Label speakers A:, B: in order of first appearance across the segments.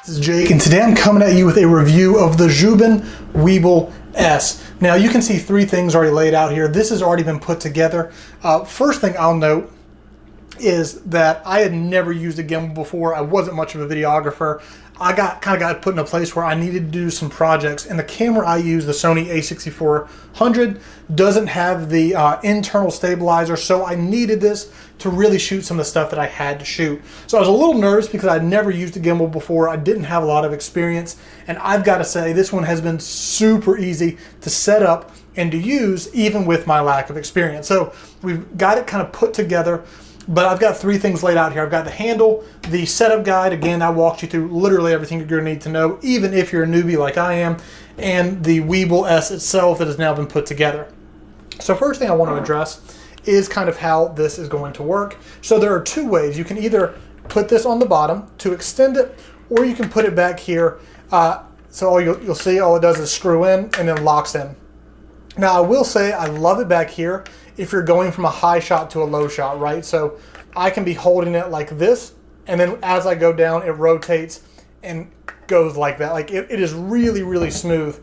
A: This is Jake, and today I'm coming at you with a review of the Zhiyun Weebill S. Now you can see three things already laid out here. This has already been put together. First thing I'll note is that I had never used a gimbal before. I wasn't much of a videographer. I kind of got put in a place where I needed to do some projects, and the camera I use, the Sony a6400, doesn't have the internal stabilizer, so I needed this to really shoot some of the stuff that I had to shoot. So I was a little nervous because I'd never used a gimbal before. I didn't have a lot of experience, and I've got to say this one has been super easy to set up and to use even with my lack of experience. So we've got it kind of put together. But I've got three things laid out here. I've got the handle, the setup guide. Again, I walked you through literally everything you're going to need to know, even if you're a newbie like I am, and the Weebill S itself that has now been put together. So first thing I want to address is kind of how this is going to work. So there are two ways. You can either put this on the bottom to extend it, or you can put it back here. So you'll see all it does is screw in and then locks in. Now I will say I love it back here if you're going from a high shot to a low shot, right? So I can be holding it like this, and then as I go down, it rotates and goes like that. Like it is really, really smooth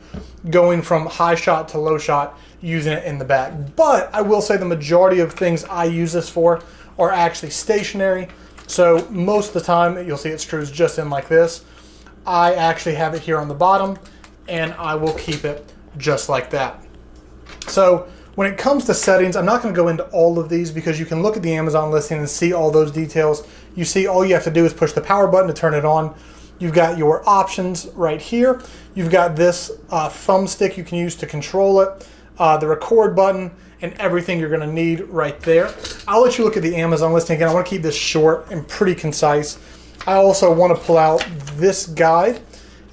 A: going from high shot to low shot using it in the back. But I will say the majority of things I use this for are actually stationary. So most of the time, you'll see it screws just in like this. I actually have it here on the bottom, and I will keep it just like that. So when it comes to settings, I'm not going to go into all of these because you can look at the Amazon listing and see all those details. You see all you have to do is push the power button to turn it on. You've got your options right here. You've got this thumbstick you can use to control it, the record button, and everything you're going to need right there. I'll let you look at the Amazon listing again. I want to keep this short and pretty concise. I also want to pull out this guide.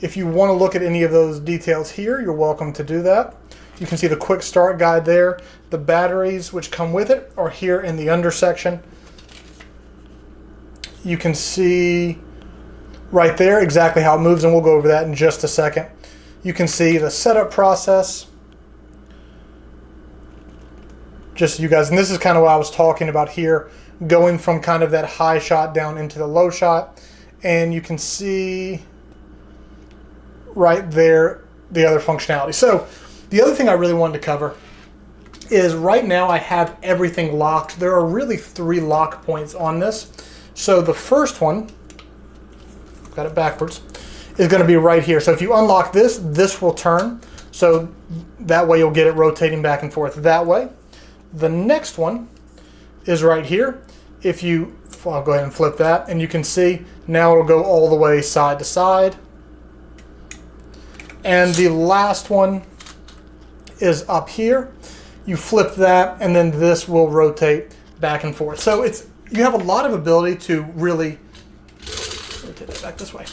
A: If you want to look at any of those details here, you're welcome to do that. You can see the quick start guide there. The batteries which come with it are here in the under section. You can see right there exactly how it moves, and we'll go over that in just a second. You can see the setup process. Just so you guys, and this is kind of what I was talking about here, going from kind of that high shot down into the low shot. And you can see right there the other functionality. So the other thing I really wanted to cover is right now I have everything locked. There are really three lock points on this. So the first one, got it backwards, is going to be right here. So if you unlock this, this will turn. So that way you'll get it rotating back and forth that way. The next one is right here. If you, I'll go ahead and flip that, and you can see now it'll go all the way side to side. And the last one is up here. You flip that, and then this will rotate back and forth. So you have a lot of ability to really rotate it back this way.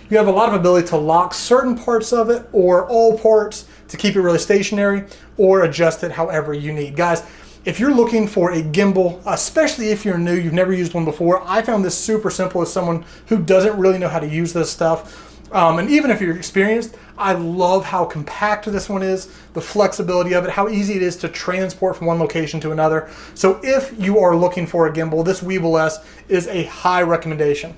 A: You have a lot of ability to lock certain parts of it or all parts to keep it really stationary or adjust it however you need. Guys, if you're looking for a gimbal, especially if you're new, you've never used one before, I found this super simple as someone who doesn't really know how to use this stuff. And even if you're experienced, I love how compact this one is, the flexibility of it, how easy it is to transport from one location to another. So if you are looking for a gimbal, this Weebill S is a high recommendation.